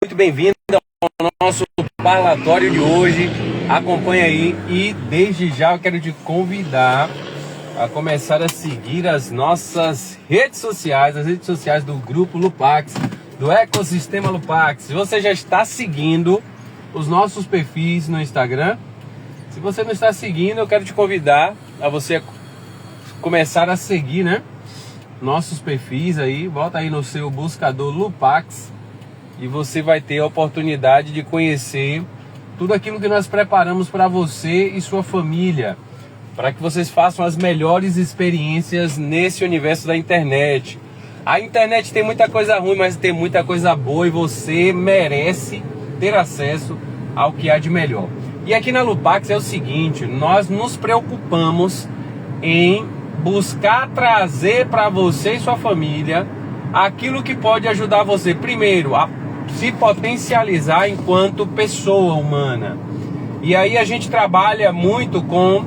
Muito bem-vindo ao nosso parlatório de hoje. Acompanha aí e desde já eu quero te convidar a começar a seguir as nossas redes sociais, as redes sociais do Grupo Lupax, do Ecossistema Lupax. Se você já está seguindo os nossos perfis no Instagram, se você não está seguindo, eu quero te convidar a você começar a seguir, né? Nossos perfis aí, bota aí no seu buscador Lupax e você vai ter a oportunidade de conhecer tudo aquilo que nós preparamos para você e sua família, para que vocês façam as melhores experiências nesse universo da internet. A internet tem muita coisa ruim, mas tem muita coisa boa e você merece ter acesso ao que há de melhor. E aqui na Lupax é o seguinte, nós nos preocupamos em buscar trazer para você e sua família aquilo que pode ajudar você, primeiro, a se potencializar enquanto pessoa humana. E aí a gente trabalha muito com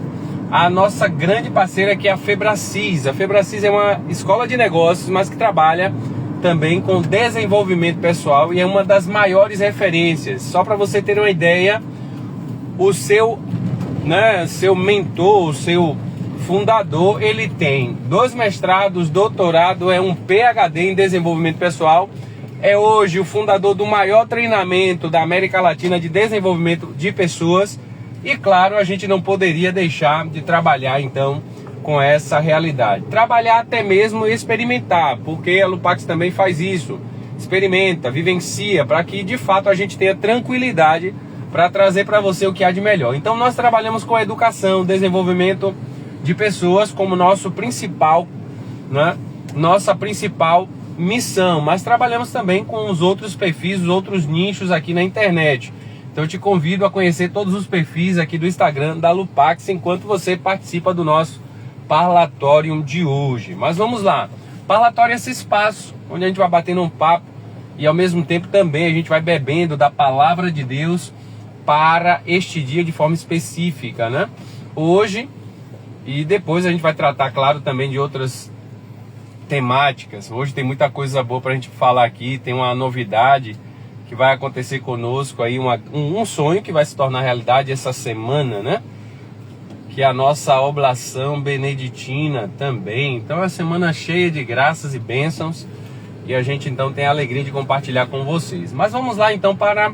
a nossa grande parceira, que é a Febracis. A Febracis é uma escola de negócios, mas que trabalha também com desenvolvimento pessoal e é uma das maiores referências. Só para você ter uma ideia, o seu mentor, o seu fundador, ele tem 2 mestrados, doutorado, é um PhD em desenvolvimento pessoal, é hoje o fundador do maior treinamento da América Latina de desenvolvimento de pessoas e, claro, a gente não poderia deixar de trabalhar então com essa realidade. Trabalhar até mesmo e experimentar, porque a Lupax também faz isso, experimenta, vivencia, para que de fato a gente tenha tranquilidade para trazer para você o que há de melhor. Então nós trabalhamos com educação, desenvolvimento de pessoas como nossa principal missão, mas trabalhamos também com os outros perfis, os outros nichos aqui na internet. Então eu te convido a conhecer todos os perfis aqui do Instagram da Lupax enquanto você participa do nosso parlatório de hoje. Mas vamos lá, parlatório é esse espaço onde a gente vai batendo um papo e ao mesmo tempo também a gente vai bebendo da palavra de Deus para este dia de forma específica, né? Hoje e depois a gente vai tratar, claro, também de outras temáticas. Hoje tem muita coisa boa para a gente falar aqui. Tem uma novidade que vai acontecer conosco aí, um sonho que vai se tornar realidade essa semana, né? Que é a nossa oblação beneditina também. Então é uma semana cheia de graças e bênçãos e a gente então tem a alegria de compartilhar com vocês. Mas vamos lá então para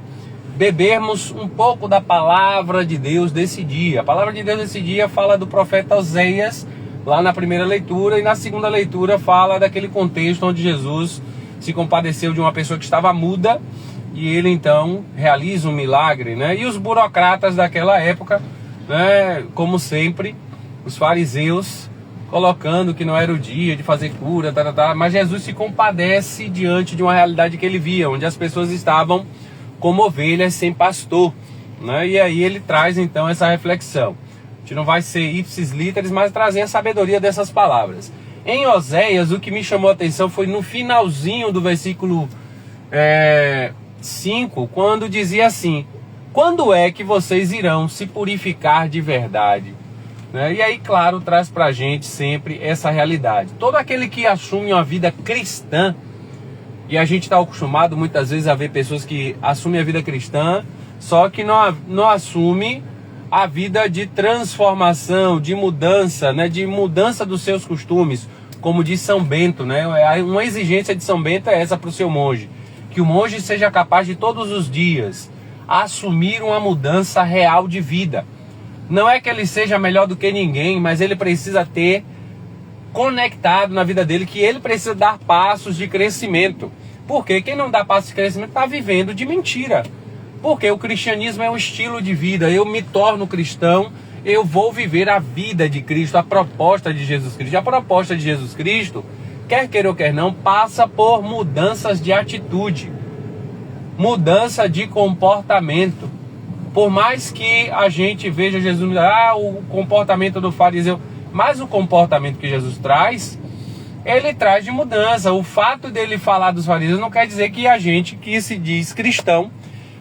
bebermos um pouco da palavra de Deus desse dia. A palavra de Deus desse dia fala do profeta Oséias, lá na primeira leitura, e na segunda leitura fala daquele contexto onde Jesus se compadeceu de uma pessoa que estava muda, e ele então realiza um milagre, né? E os burocratas daquela época, né, como sempre, os fariseus, colocando que não era o dia de fazer cura, mas Jesus se compadece diante de uma realidade que ele via, onde as pessoas estavam como ovelhas sem pastor, né? E aí ele traz então essa reflexão. A gente não vai ser ipsis literis, mas trazer a sabedoria dessas palavras. Em Oséias, o que me chamou a atenção foi no finalzinho do versículo 5, quando dizia assim: quando é que vocês irão se purificar de verdade? Né? E aí, claro, traz pra gente sempre essa realidade. Todo aquele que assume uma vida cristã, e a gente está acostumado muitas vezes a ver pessoas que assumem a vida cristã, só que não assume a vida de transformação, de mudança, né? De mudança dos seus costumes, como diz São Bento, né? Uma exigência de São Bento é essa para o seu monge, que o monge seja capaz de todos os dias assumir uma mudança real de vida. Não é que ele seja melhor do que ninguém, mas ele precisa ter conectado na vida dele que ele precisa dar passos de crescimento. Porque quem não dá passos de crescimento está vivendo de mentira. Porque o cristianismo é um estilo de vida. Eu me torno cristão, eu vou viver a vida de Cristo, a proposta de Jesus Cristo. A proposta de Jesus Cristo, quer queira ou quer não, passa por mudanças de atitude, mudança de comportamento. Por mais que a gente veja Jesus, o comportamento do fariseu, mas o comportamento que Jesus traz, ele traz de mudança. O fato dele falar dos fariseus não quer dizer que a gente que se diz cristão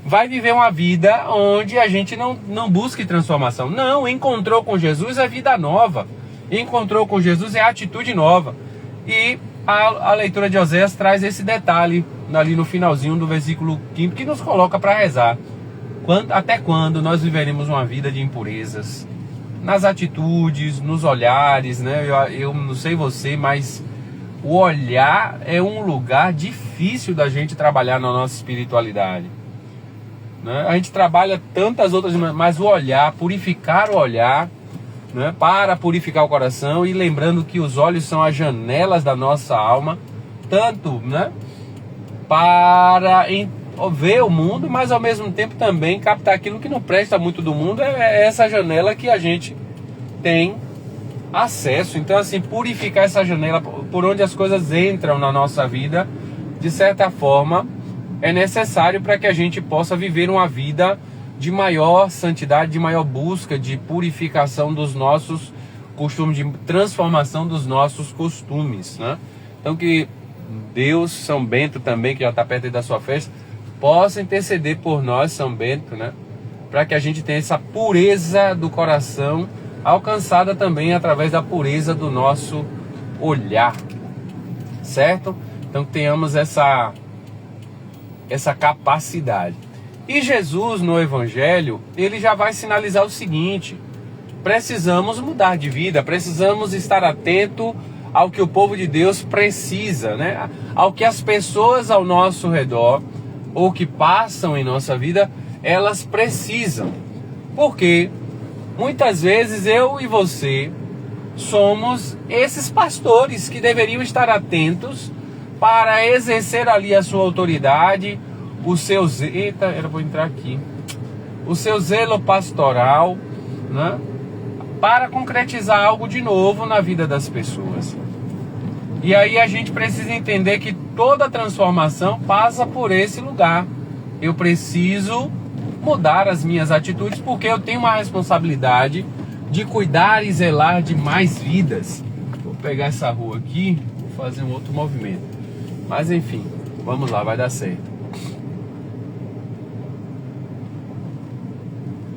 vai viver uma vida onde a gente não busque transformação. Não, encontrou com Jesus é vida nova. Encontrou com Jesus é atitude nova. E a leitura de Oséias traz esse detalhe ali no finalzinho do versículo 5, que nos coloca para rezar. Até quando nós viveremos uma vida de impurezas? Nas atitudes, nos olhares, né? Eu não sei você, mas o olhar é um lugar difícil da gente trabalhar na nossa espiritualidade, né? A gente trabalha tantas outras, mas o olhar, purificar o olhar, né? Para purificar o coração, e lembrando que os olhos são as janelas da nossa alma, tanto, né? Para ver o mundo, mas ao mesmo tempo também captar aquilo que não presta muito do mundo. É essa janela que a gente tem acesso. Então, assim, purificar essa janela por onde as coisas entram na nossa vida, de certa forma, é necessário para que a gente possa viver uma vida de maior santidade, de maior busca, de purificação dos nossos costumes, de transformação dos nossos costumes, né? Então, que Deus, São Bento também, que já está perto aí da sua festa, possa interceder por nós, São Bento, né? Para que a gente tenha essa pureza do coração, alcançada também através da pureza do nosso olhar, certo? Então tenhamos essa capacidade. E Jesus, no Evangelho, ele já vai sinalizar o seguinte: precisamos mudar de vida, precisamos estar atento ao que o povo de Deus precisa, né? Ao que as pessoas ao nosso redor, ou que passam em nossa vida, elas precisam. Porque muitas vezes eu e você somos esses pastores que deveriam estar atentos para exercer ali a sua autoridade, o seu o seu zelo pastoral, né? Para concretizar algo de novo na vida das pessoas. E aí a gente precisa entender que toda transformação passa por esse lugar. Eu preciso mudar as minhas atitudes, porque eu tenho uma responsabilidade de cuidar e zelar de mais vidas. Vou pegar essa rua aqui, vou fazer um outro movimento. Mas enfim, vamos lá, vai dar certo.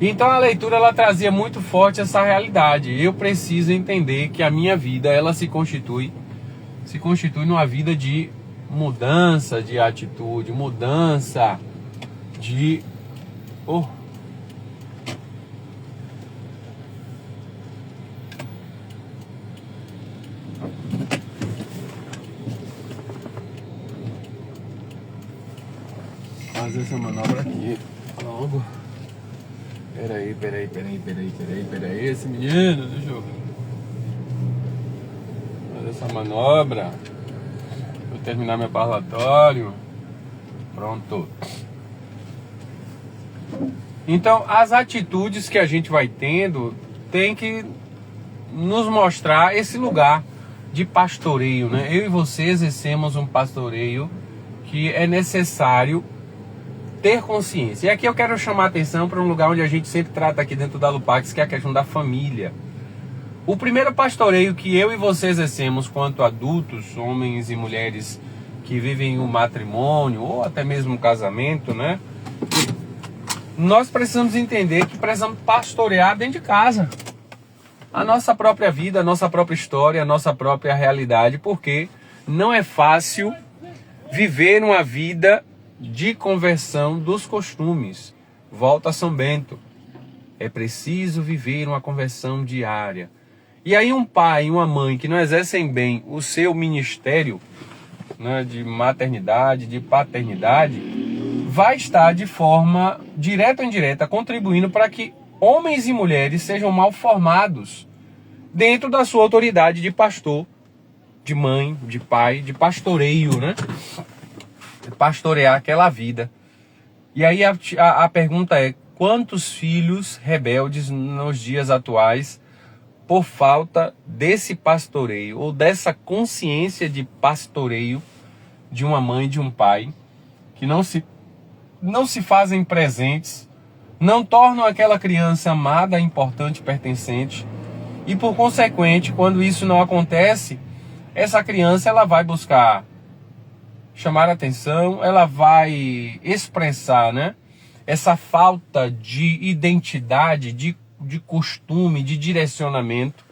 Então a leitura, ela trazia muito forte essa realidade. Eu preciso entender que a minha vida, ela se constitui numa vida de mudança de atitude, mudança de... Fazer essa manobra aqui logo. Peraí, esse menino, deixa eu fazer essa manobra. Vou terminar meu parlatório. Pronto. Então, as atitudes que a gente vai tendo tem que nos mostrar esse lugar de pastoreio, né? Eu e você exercemos um pastoreio que é necessário ter consciência. E aqui eu quero chamar a atenção para um lugar onde a gente sempre trata aqui dentro da Lupax, que é a questão da família. O primeiro pastoreio que eu e você exercemos quanto adultos, homens e mulheres que vivem o matrimônio ou até mesmo o casamento, né? Nós precisamos entender que precisamos pastorear dentro de casa a nossa própria vida, a nossa própria história, a nossa própria realidade, porque não é fácil viver uma vida de conversão dos costumes. Volta a São Bento. É preciso viver uma conversão diária. E aí um pai e uma mãe que não exercem bem o seu ministério, né, de maternidade, de paternidade, vai estar de forma direta ou indireta contribuindo para que homens e mulheres sejam mal formados dentro da sua autoridade de pastor, de mãe, de pai, de pastoreio, né? Pastorear aquela vida. E aí a pergunta é: quantos filhos rebeldes nos dias atuais, por falta desse pastoreio ou dessa consciência de pastoreio de uma mãe e de um pai, que não se fazem presentes, não tornam aquela criança amada, importante, pertencente, e por consequente, quando isso não acontece, essa criança ela vai buscar chamar atenção, ela vai expressar, né, essa falta de identidade, de costume, de direcionamento,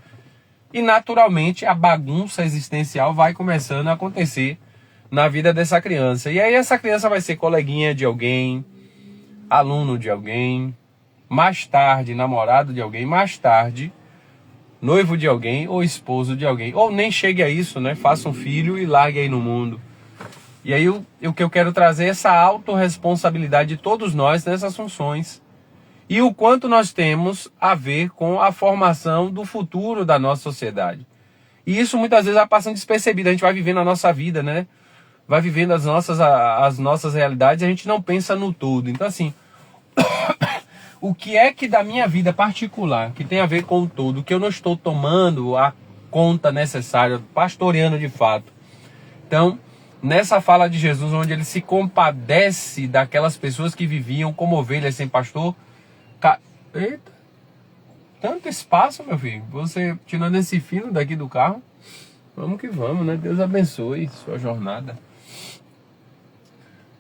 e naturalmente a bagunça existencial vai começando a acontecer na vida dessa criança. E aí essa criança vai ser coleguinha de alguém, aluno de alguém, mais tarde namorado de alguém, mais tarde noivo de alguém ou esposo de alguém. Ou nem chegue a isso, né? Faça um filho e largue aí no mundo. E aí o que eu quero trazer é essa autorresponsabilidade de todos nós nessas funções. E o quanto nós temos a ver com a formação do futuro da nossa sociedade. E isso muitas vezes vai passando despercebido. A gente vai vivendo a nossa vida, né? Vai vivendo as nossas realidades e a gente não pensa no todo. Então assim, o que é que da minha vida particular, que tem a ver com o todo, que eu não estou tomando a conta necessária, pastoreando de fato. Então, nessa fala de Jesus, onde ele se compadece daquelas pessoas que viviam como ovelhas sem pastor. Eita, tanto espaço, meu filho. Você tirando esse fino daqui do carro. Vamos que vamos, né? Deus abençoe sua jornada.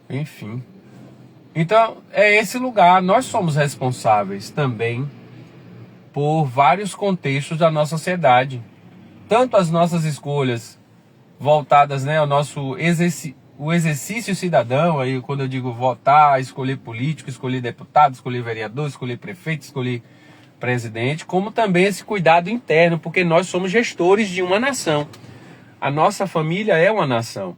Enfim. Então, é esse lugar. Nós somos responsáveis também por vários contextos da nossa sociedade. Tanto as nossas escolhas voltadas, né, ao nosso exercício cidadão, aí quando eu digo votar, escolher político, escolher deputado, escolher vereador, escolher prefeito, escolher presidente, como também esse cuidado interno, porque nós somos gestores de uma nação. A nossa família é uma nação.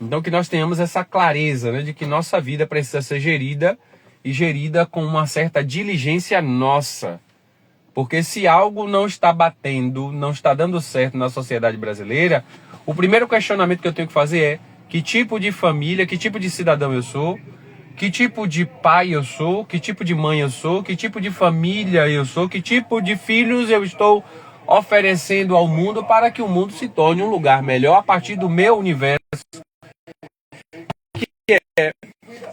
Então que nós tenhamos essa clareza, né, de que nossa vida precisa ser gerida e gerida com uma certa diligência nossa. Porque se algo não está batendo, não está dando certo na sociedade brasileira, o primeiro questionamento que eu tenho que fazer é: que tipo de família, que tipo de cidadão eu sou? Que tipo de pai eu sou? Que tipo de mãe eu sou? Que tipo de família eu sou? Que tipo de filhos eu estou oferecendo ao mundo para que o mundo se torne um lugar melhor a partir do meu universo, que é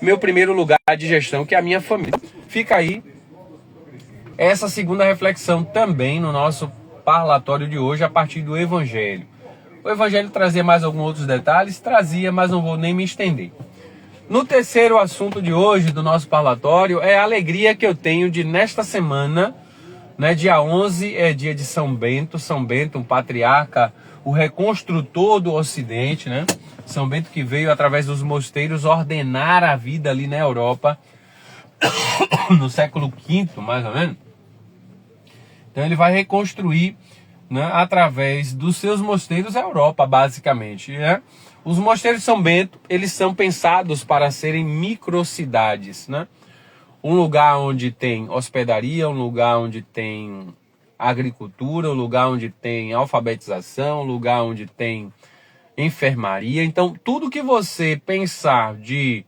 meu primeiro lugar de gestão, que é a minha família. Fica aí essa segunda reflexão também no nosso parlatório de hoje a partir do Evangelho. O Evangelho trazia mais alguns outros detalhes? Trazia, mas não vou nem me estender. No terceiro assunto de hoje do nosso parlatório é a alegria que eu tenho de nesta semana, né, dia 11 é dia de São Bento, um patriarca, o reconstrutor do Ocidente, né? São Bento que veio através dos mosteiros ordenar a vida ali na Europa, no século V, mais ou menos. Então ele vai reconstruir, né, através dos seus mosteiros a Europa, basicamente, né? Os mosteiros de São Bento, eles são pensados para serem microcidades, né? Um lugar onde tem hospedaria, um lugar onde tem agricultura, um lugar onde tem alfabetização, um lugar onde tem enfermaria. Então, tudo que você pensar de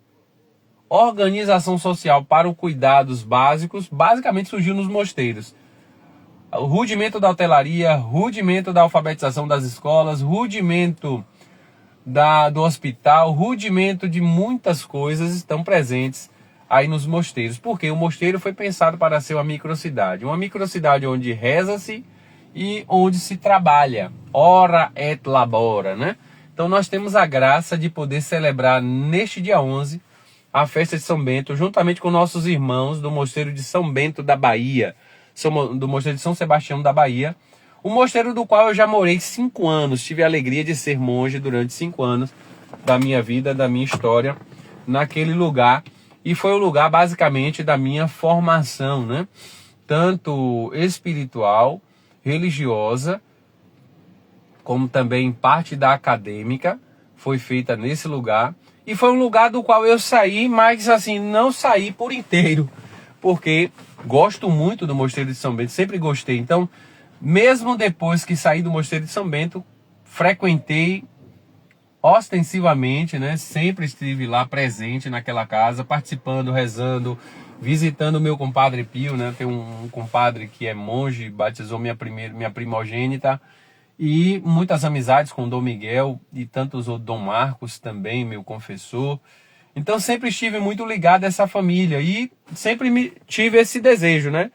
organização social para os cuidados básicos, basicamente surgiu nos mosteiros. O rudimento da hotelaria, rudimento da alfabetização das escolas, rudimento do hospital, rudimento de muitas coisas estão presentes aí nos mosteiros. Porque o mosteiro foi pensado para ser uma microcidade onde reza-se e onde se trabalha, ora et labora, né? Então nós temos a graça de poder celebrar neste dia 11 a festa de São Bento, juntamente com nossos irmãos do mosteiro de São Bento da Bahia, do mosteiro de São Sebastião da Bahia, o mosteiro do qual eu já morei 5 anos, tive a alegria de ser monge durante 5 anos da minha vida, da minha história, naquele lugar, e foi o lugar basicamente da minha formação, né? Tanto espiritual, religiosa, como também parte da acadêmica, foi feita nesse lugar, e foi um lugar do qual eu saí, mas assim, não saí por inteiro, porque gosto muito do Mosteiro de São Bento, sempre gostei. Então, mesmo depois que saí do Mosteiro de São Bento, frequentei ostensivamente, né? Sempre estive lá presente naquela casa, participando, rezando, visitando o meu compadre Pio, né? Tem um compadre que é monge, batizou minha primogênita, e muitas amizades com o Dom Miguel e tantos outros, Dom Marcos também, meu confessor. Então sempre estive muito ligado a essa família e sempre tive esse desejo, né?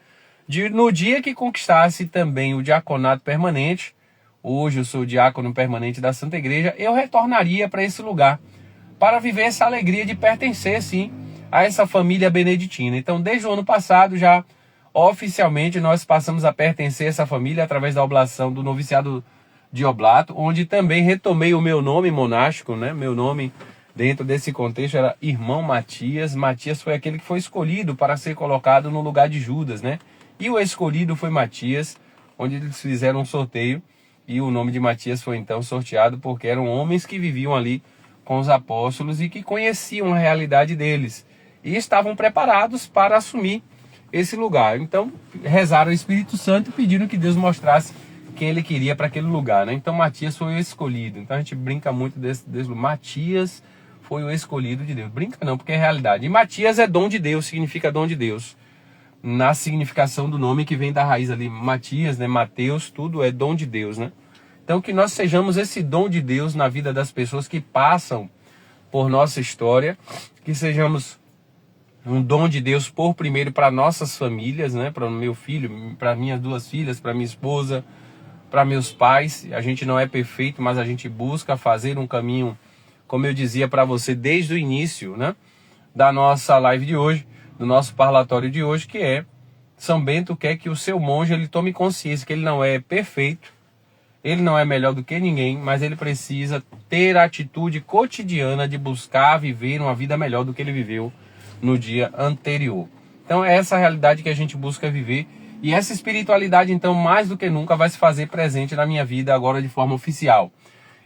De no dia que conquistasse também o diaconato permanente, hoje eu sou diácono permanente da Santa Igreja, eu retornaria para esse lugar, para viver essa alegria de pertencer, sim, a essa família beneditina. Então desde o ano passado já oficialmente nós passamos a pertencer a essa família através da oblação do noviciado de Oblato, onde também retomei o meu nome monástico, né? Meu nome dentro desse contexto era Irmão Matias. Matias foi aquele que foi escolhido para ser colocado no lugar de Judas, né? E o escolhido foi Matias, onde eles fizeram um sorteio e o nome de Matias foi então sorteado porque eram homens que viviam ali com os apóstolos e que conheciam a realidade deles e estavam preparados para assumir esse lugar. Então rezaram ao Espírito Santo e pediram que Deus mostrasse quem ele queria para aquele lugar, né? Então Matias foi o escolhido. Então a gente brinca muito desse Matias foi o escolhido de Deus. Brinca não, porque é realidade. E Matias é dom de Deus, significa dom de Deus. Na significação do nome que vem da raiz ali, Matias, né? Mateus, tudo é dom de Deus, né? Então que nós sejamos esse dom de Deus na vida das pessoas que passam por nossa história, que sejamos um dom de Deus por primeiro para nossas famílias, né? Para o meu filho, para minhas 2 filhas, para minha esposa, para meus pais. A gente não é perfeito, mas a gente busca fazer um caminho, como eu dizia para você desde o início, né? Da nossa live de hoje, do nosso parlatório de hoje, que é São Bento quer que o seu monge ele tome consciência que ele não é perfeito, ele não é melhor do que ninguém, mas ele precisa ter a atitude cotidiana de buscar viver uma vida melhor do que ele viveu no dia anterior. Então é essa a realidade que a gente busca viver, e essa espiritualidade então mais do que nunca vai se fazer presente na minha vida agora de forma oficial.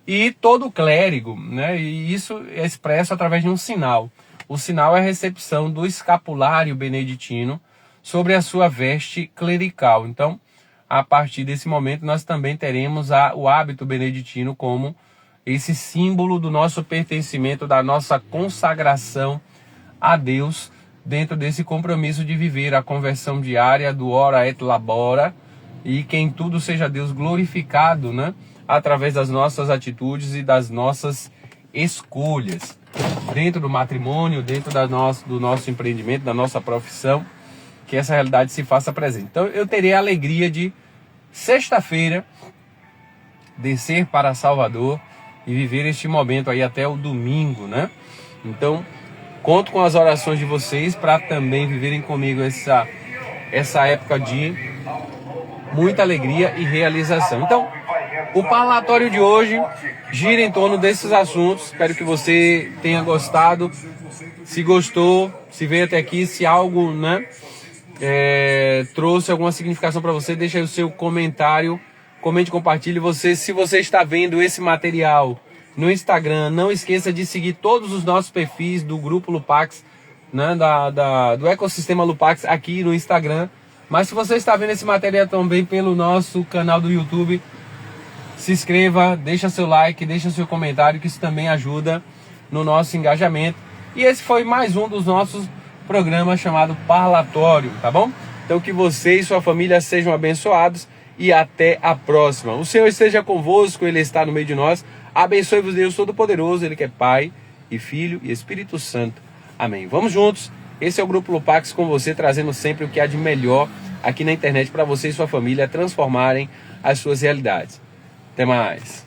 E todo clérigo, né, e isso é expresso através de um sinal. O sinal é a recepção do escapulário beneditino sobre a sua veste clerical. Então, a partir desse momento, nós também teremos o hábito beneditino como esse símbolo do nosso pertencimento, da nossa consagração a Deus, dentro desse compromisso de viver a conversão diária do ora et labora, e que em tudo seja Deus glorificado, né? Através das nossas atitudes e das nossas escolhas, dentro do matrimônio, dentro do nosso empreendimento, da nossa profissão, que essa realidade se faça presente. Então eu terei a alegria de, sexta-feira, descer para Salvador e viver este momento aí até o domingo, né? Então, conto com as orações de vocês para também viverem comigo essa época de muita alegria e realização. Então, o parlatório de hoje gira em torno desses assuntos. Espero que você tenha gostado. Se gostou, se veio até aqui, se algo, né, trouxe alguma significação para você, deixa aí o seu comentário, comente, compartilhe. Se você está vendo esse material no Instagram, não esqueça de seguir todos os nossos perfis do Grupo Lupax, né, do ecossistema Lupax aqui no Instagram. Mas se você está vendo esse material também pelo nosso canal do YouTube, se inscreva, deixa seu like, deixa seu comentário, que isso também ajuda no nosso engajamento. E esse foi mais um dos nossos programas chamado Parlatório, tá bom? Então que você e sua família sejam abençoados e até a próxima. O Senhor esteja convosco, Ele está no meio de nós. Abençoe-vos Deus Todo-Poderoso, Ele que é Pai e Filho e Espírito Santo. Amém. Vamos juntos. Esse é o Grupo Lupax com você, trazendo sempre o que há de melhor aqui na internet para você e sua família transformarem as suas realidades. Até mais.